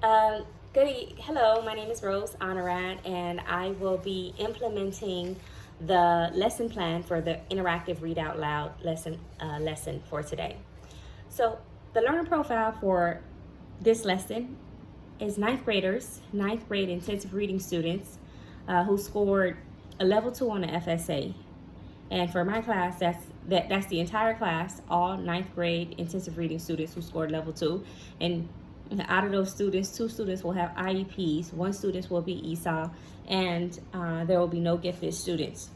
Um, Hello, my name is Rose-Taina, and I will be implementing the lesson plan for the interactive read out loud lesson for today. So the learner profile for this lesson is ninth grade intensive reading students who scored a level 2 on the FSA. And for my class, that's the entire class, all ninth grade intensive reading students who scored level 2. And out of those students, 2 students will have IEPs, 1 student will be ESOL, and there will be no gifted students.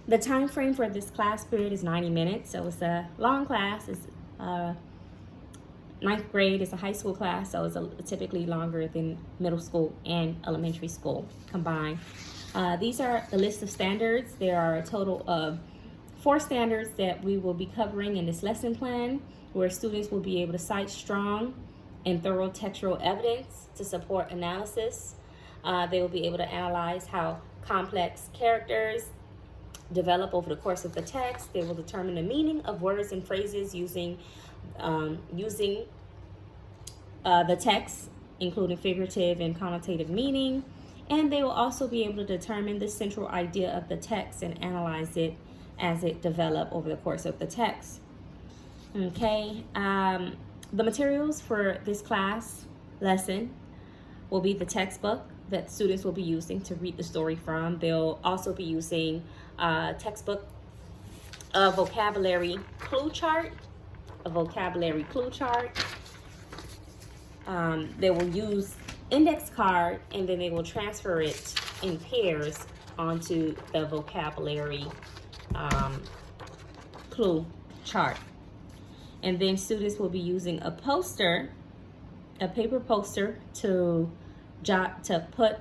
The time frame for this class period is 90 minutes, so it's a long class. It's ninth grade is a high school class, so it's typically longer than middle school and elementary school combined. These are the list of standards. There are a total of 4 standards that we will be covering in this lesson plan, where students will be able to cite strong and thorough textual evidence to support analysis. They will be able to analyze how complex characters develop over the course of the text. They will determine the meaning of words and phrases using the text, including figurative and connotative meaning. And they will also be able to determine the central idea of the text and analyze it as it develops over the course of the text. Okay. The materials for this class lesson will be the textbook that students will be using to read the story from. They'll also be using a textbook, a vocabulary clue chart. They will use index card, and then they will transfer it in pairs onto the vocabulary clue chart. And then students will be using a paper poster to put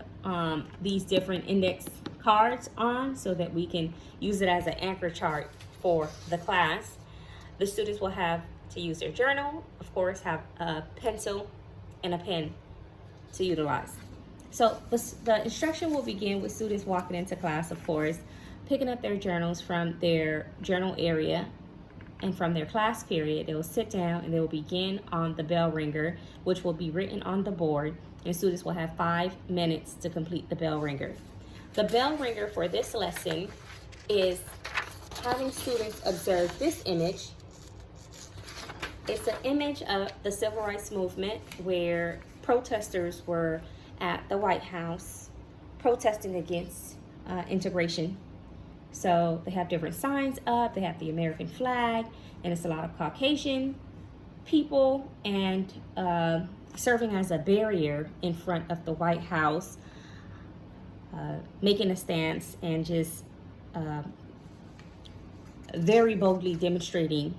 these different index cards on, so that we can use it as an anchor chart for the class. The students will have to use their journal, of course, have a pencil and a pen to utilize. So the instruction will begin with students walking into class, of course, picking up their journals from their journal area. And from their class period, they will sit down and they will begin on the bell ringer, which will be written on the board, and students will have 5 minutes to complete the bell ringer. The bell ringer for this lesson is having students observe this image. It's an image of the civil rights movement, where protesters were at the White House protesting against integration. So they have different signs up, they have the American flag, and it's a lot of Caucasian people, and serving as a barrier in front of the White House, making a stance and just very boldly demonstrating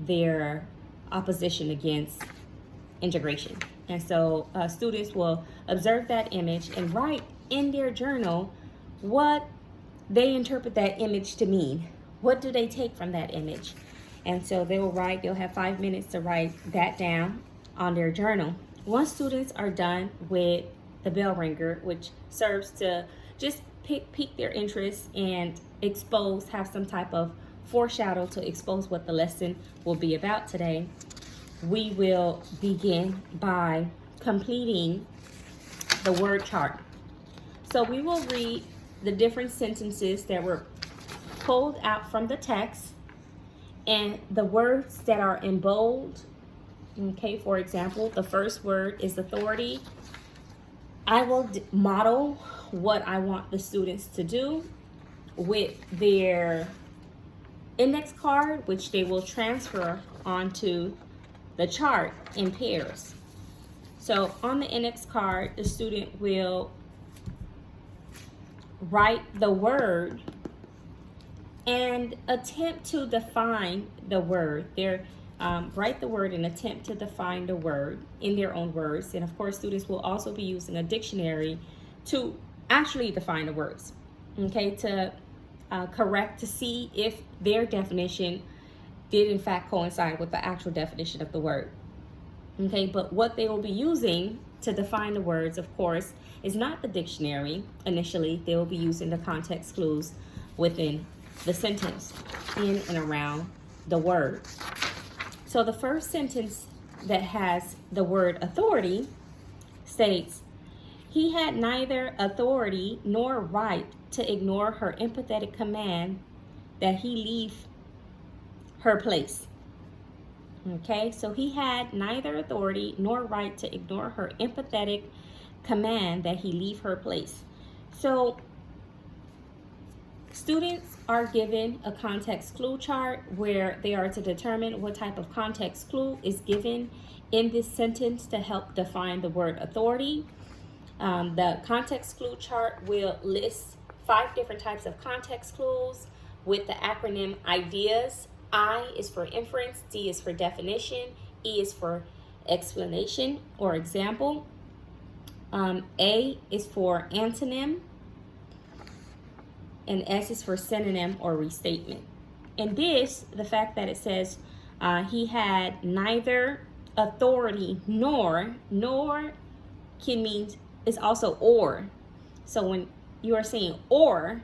their opposition against integration. And so students will observe that image and write in their journal what they interpret that image to mean. What do they take from that image? And so they'll have 5 minutes to write that down on their journal. Once students are done with the bell ringer, which serves to just pique their interest and have some type of foreshadow to expose what the lesson will be about today, we will begin by completing the word chart. So we will read the different sentences that were pulled out from the text, and the words that are in bold. Okay, for example, the first word is authority. I will model what I want the students to do with their index card, which they will transfer onto the chart in pairs. So on the index card, the student will write the word and attempt to define the word. Write the word and attempt to define the word in their own words. And of course, students will also be using a dictionary to actually define the words, okay, to correct, to see if their definition did in fact coincide with the actual definition of the word. Okay, but what they will be using to define the words, of course, is not the dictionary. Initially, they will be using the context clues within the sentence, in and around the word. So the first sentence that has the word authority states, he had neither authority nor right to ignore her empathetic command that he leave her place. Okay, so he had neither authority nor right to ignore her empathetic command that he leave her place. So students are given a context clue chart where they are to determine what type of context clue is given in this sentence to help define the word authority. The context clue chart will list 5 different types of context clues with the acronym IDEAS. I is for inference, D is for definition, E is for explanation or example, A is for antonym, and S is for synonym or restatement. And this, the fact that it says he had neither authority nor can mean is also or. So when you are saying or,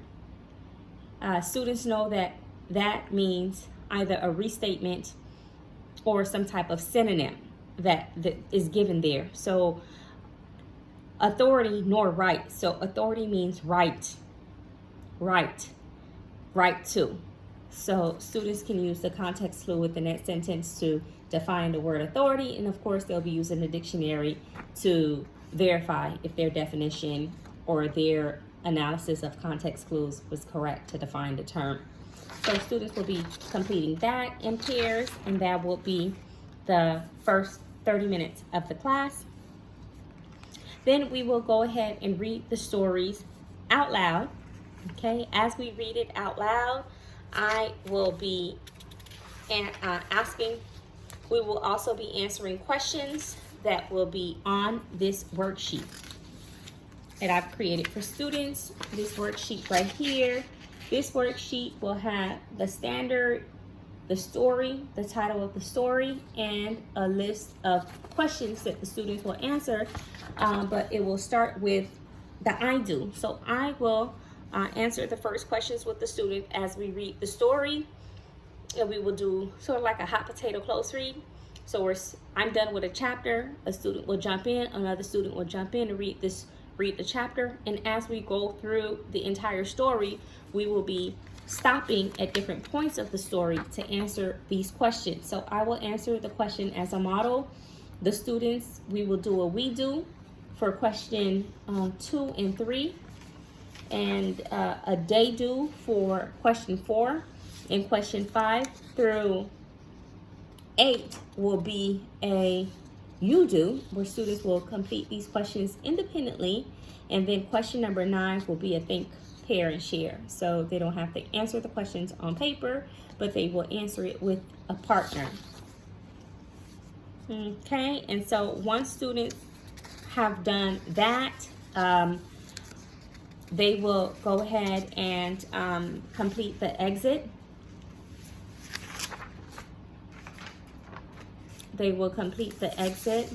students know that that means either a restatement or some type of synonym that is given there. So authority nor right. So authority means right to. So students can use the context clue within that sentence to define the word authority, and of course they'll be using the dictionary to verify if their definition or their analysis of context clues was correct to define the term. So students will be completing that in pairs, and that will be the first 30 minutes of the class. Then we will go ahead and read the stories out loud. Okay, as we read it out loud, I will be we will also be answering questions that will be on this worksheet that I've created for students. This worksheet right here. This worksheet will have the standard, the story, the title of the story, and a list of questions that the students will answer, but it will start with the I do. So I will answer the first questions with the student as we read the story, and we will do sort of like a hot potato close read. So I'm done with a chapter, a student will jump in, another student will jump in and read the chapter, and as we go through the entire story, we will be stopping at different points of the story to answer these questions. So I will answer the question as a model. The students, we will do a we do for question 2 and 3, and a they do for question 4, and question 5 through 8 will be a you do, where students will complete these questions independently, and then question number 9 will be a think, pair, and share. So they don't have to answer the questions on paper, but they will answer it with a partner. Okay, and so once students have done that, they will go ahead and complete the exit. They will complete the exit,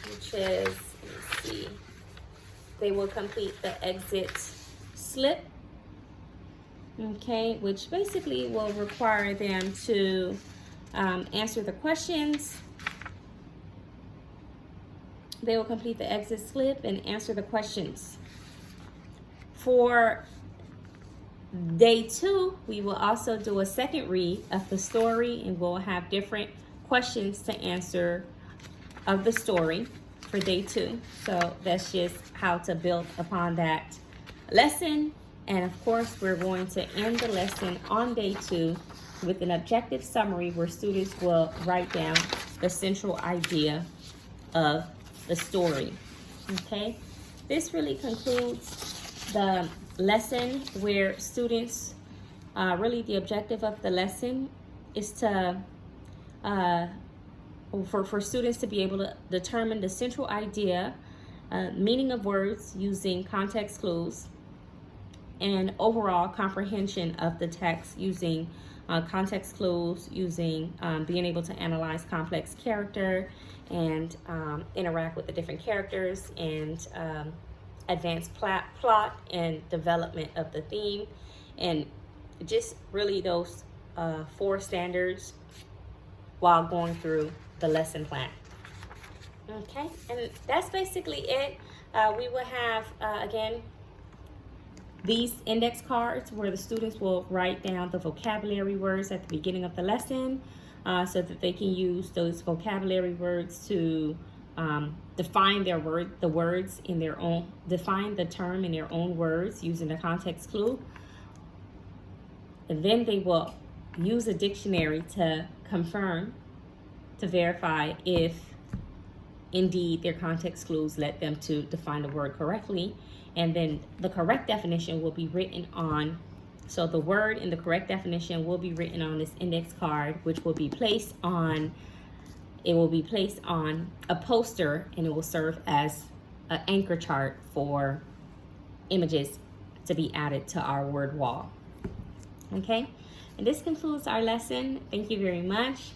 which is, let's see, they will complete the exit slip, okay, which basically will require them to answer the questions. They will complete the exit slip and answer the questions. For day 2, we will also do a second read of the story, and we'll have different questions to answer of the story for day 2. So that's just how to build upon that lesson. And of course, we're going to end the lesson on day 2 with an objective summary where students will write down the central idea of the story. Okay, this really concludes the lesson, where students, really the objective of the lesson is to for students to be able to determine the central idea, meaning of words using context clues, and overall comprehension of the text using context clues, using being able to analyze complex character and interact with the different characters, and advanced plot and development of the theme, and just really those 4 standards while going through the lesson plan. Okay, and that's basically it. We will have, again, these index cards where the students will write down the vocabulary words at the beginning of the lesson, so that they can use those vocabulary words to define the words in their own, define the term in their own words using a context clue. And then they will use a dictionary to confirm, to verify if indeed their context clues led them to define the word correctly. And then the correct definition will be written on, so the word in the correct definition will be written on this index card, which will be placed on, it will be placed on a poster, and it will serve as an anchor chart for images to be added to our word wall. Okay, and this concludes our lesson. Thank you very much.